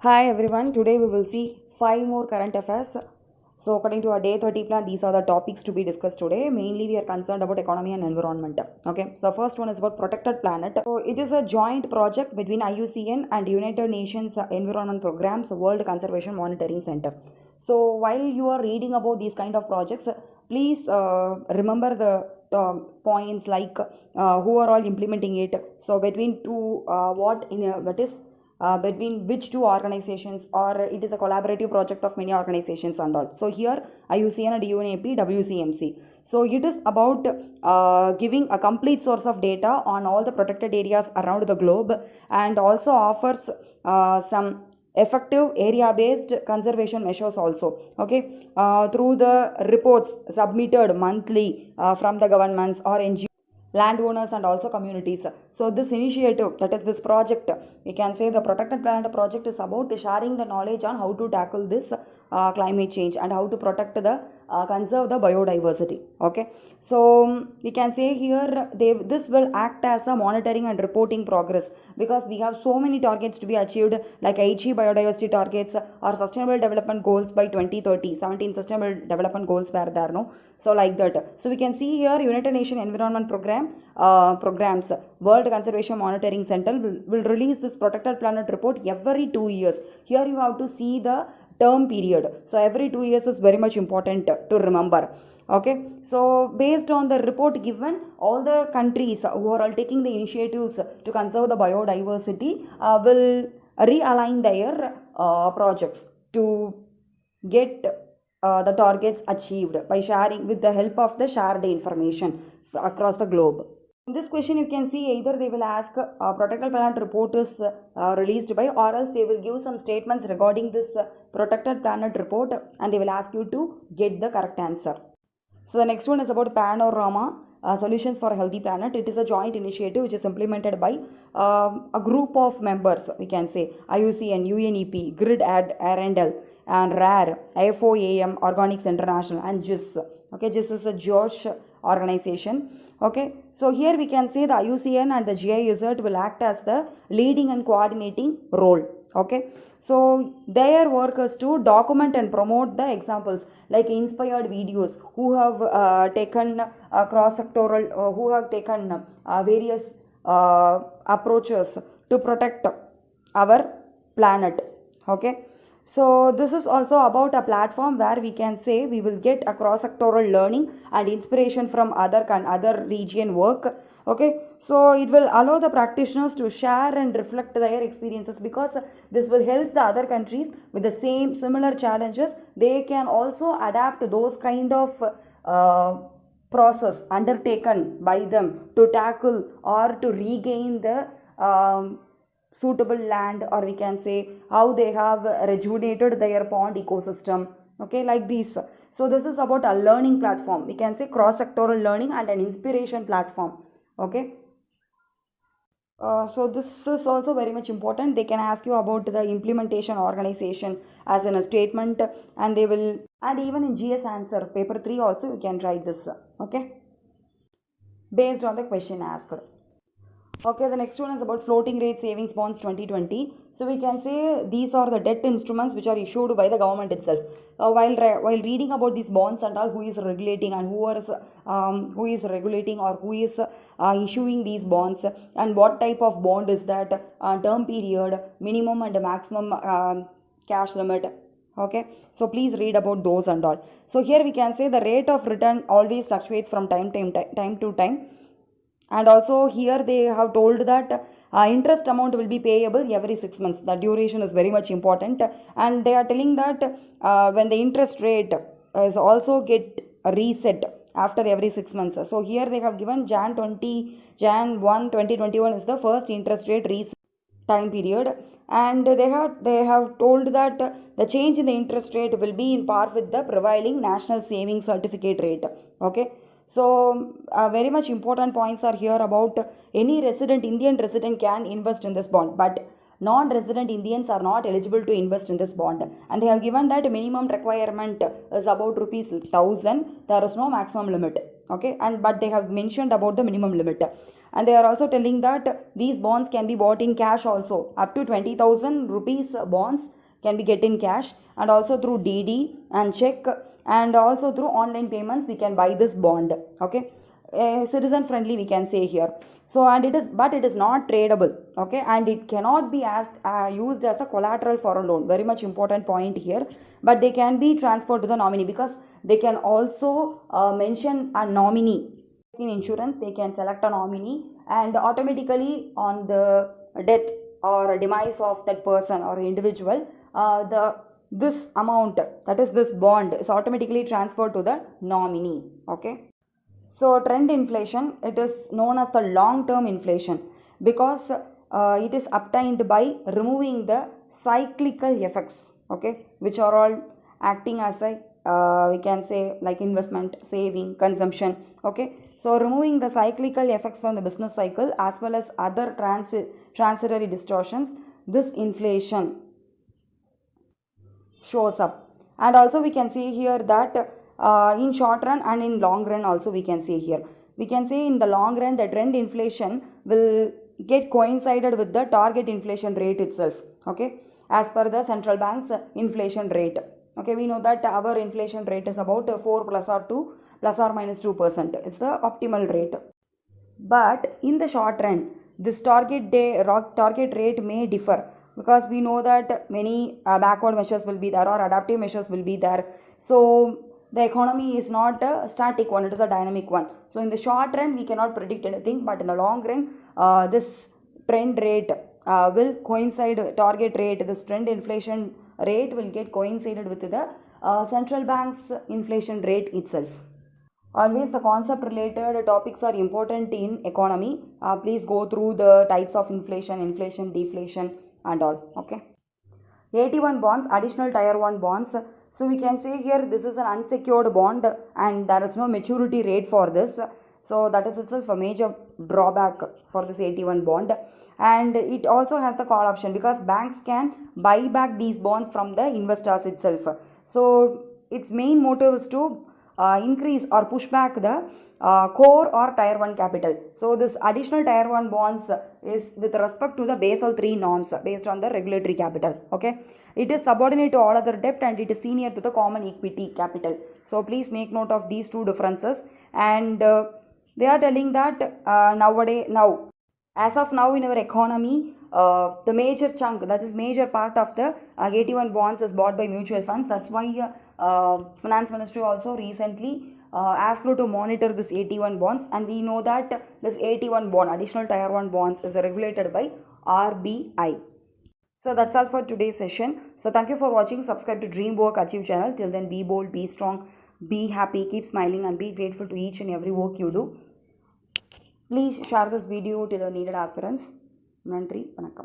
Hi everyone, today we will see 5 more current affairs. So according to our day 30 plan, these are the topics to be discussed today. Mainly we are concerned about economy and environment. Okay, so the first one is about protected planet. So it is a joint project between IUCN and United Nations Environment Programs World Conservation Monitoring Center. So while you are reading about these kind of projects, please remember the points like who are all implementing it. So between two what in that is between which two organizations, or it is a collaborative project of many organizations and all. So here IUCN and UNEP WCMC. So it is about giving a complete source of data on all the protected areas around the globe, and also offers some effective area based conservation measures also. Okay, through the reports submitted monthly from the governments or NGOs, landowners and also communities. So this initiative, that is this project, we can say the protected planet project is about sharing the knowledge on how to tackle this climate change and how to protect the conserve the biodiversity. Okay, so we can say here this will act as a monitoring and reporting progress, because we have so many targets to be achieved, like Aichi biodiversity targets or sustainable development goals by 2030. 17 sustainable development goals were there, no? So like that. So we can see here United Nations Environment programs World Conservation Monitoring Center will release this protected planet report every 2 years. Here you have to see the term period. So every 2 years is very much important to remember. Okay, so based on the report given, all the countries who are all taking the initiatives to conserve the biodiversity will realign their projects to get the targets achieved by sharing with the help of the shared information across the globe. In this question, you can see either they will ask protected planet report is released by, or else they will give some statements regarding this protected planet report, and they will ask you to get the correct answer. So the next one is about Panorama Solutions for a Healthy Planet. It is a joint initiative which is implemented by a group of members, we can say IUCN, UNEP, Grid Arendelle, and RAR, IFOAM, Organics International, and GIS. Okay, GIS is a George organization. Okay, so here we can say the IUCN and the GIZ will act as the leading and coordinating role. Okay, so their work is to document and promote the examples, like inspired videos who have taken cross-sectoral, who have taken various approaches to protect our planet. Okay, so this is also about a platform where we can say we will get a cross-sectoral learning and inspiration from other region work. Okay, so it will allow the practitioners to share and reflect their experiences, because this will help the other countries with the same similar challenges. They can also adapt those kind of process undertaken by them to tackle or to regain the suitable land, or we can say how they have rejuvenated their pond ecosystem. Okay, like this. So this is about a learning platform, we can say cross sectoral learning and an inspiration platform. Okay, so this is also very much important. They can ask you about the implementation organization as in a statement, and they will, and even in GS answer paper 3 also you can write this. Okay, based on the question asked. Okay, the next one is about floating rate savings bonds 2020. So we can say these are the debt instruments which are issued by the government itself. While reading about these bonds and all, who is regulating and who is regulating, or who is issuing these bonds, and what type of bond is that, term period, minimum and maximum cash limit. Okay, so please read about those and all. So here we can say the rate of return always fluctuates from time to time, and also here they have told that interest amount will be payable every 6 months. The duration is very much important, and they are telling that when the interest rate is also get reset after every 6 months. So here they have given Jan 1 2021 is the first interest rate reset time period, and they have told that the change in the interest rate will be in par with the prevailing national savings certificate rate. Okay, so very much important points are here about any Indian resident can invest in this bond, but non-resident Indians are not eligible to invest in this bond. And they have given that minimum requirement is about rupees 1000. There is no maximum limit. Okay, and but they have mentioned about the minimum limit. And they are also telling that these bonds can be bought in cash also. Up to 20,000 rupees bonds can be get in cash, and also through DD and check, and also through online payments we can buy this bond. Okay, citizen friendly we can say here. So, and it is, but it is not tradable. Okay, and it cannot be used as a collateral for a loan. Very much important point here. But they can be transferred to the nominee, because they can also mention a nominee. In insurance, they can select a nominee, and automatically on the death or demise of that person or individual, this amount, that is this bond, is automatically transferred to the nominee. Okay. So trend inflation, it is known as the long-term inflation, because it is obtained by removing the cyclical effects, okay, which are all acting as a we can say like investment, saving, consumption. Okay, so removing the cyclical effects from the business cycle as well as other transitory distortions, this inflation shows up. And also we can see here that in short run and in long run also we can see here. We can say in the long run the trend inflation will get coincided with the target inflation rate itself. Okay, as per the central bank's inflation rate. Okay, we know that our inflation rate is about 4 plus or 2 plus or minus 2%. It's the optimal rate. But in the short run, this target rate may differ, because we know that many backward measures will be there or adaptive measures will be there. So the economy is not a static one, it is a dynamic one. So in the short run we cannot predict anything, but in the long run this trend rate will coincide, target rate, this trend inflation rate will get coincided with the central bank's inflation rate itself. Always the concept related topics are important in economy. Please go through the types of inflation, deflation and all. Okay. 81 bonds, additional tier 1 bonds. So we can say here this is an unsecured bond and there is no maturity rate for this. So that is itself a major drawback for this 81 bond. And it also has the call option, because banks can buy back these bonds from the investors itself. So its main motive is to increase or push back the core or tier 1 capital. So this additional tier 1 bonds is with respect to the Basel III norms based on the regulatory capital. Okay, it is subordinate to all other debt and it is senior to the common equity capital. So please make note of these two differences. And they are telling that now as of now in our economy, the major chunk, that is major part of the 81 bonds is bought by mutual funds. That's why finance ministry also recently asked to monitor this 81 bonds, and we know that this 81 bond, additional tier 1 bonds, is regulated by RBI. So that's all for today's session. So thank you for watching. Subscribe to Dream Work Achieve channel. Till then, be bold, be strong, be happy, keep smiling and be grateful to each and every work you do. Please share this video to the needed aspirants. Nandri, vanakkam.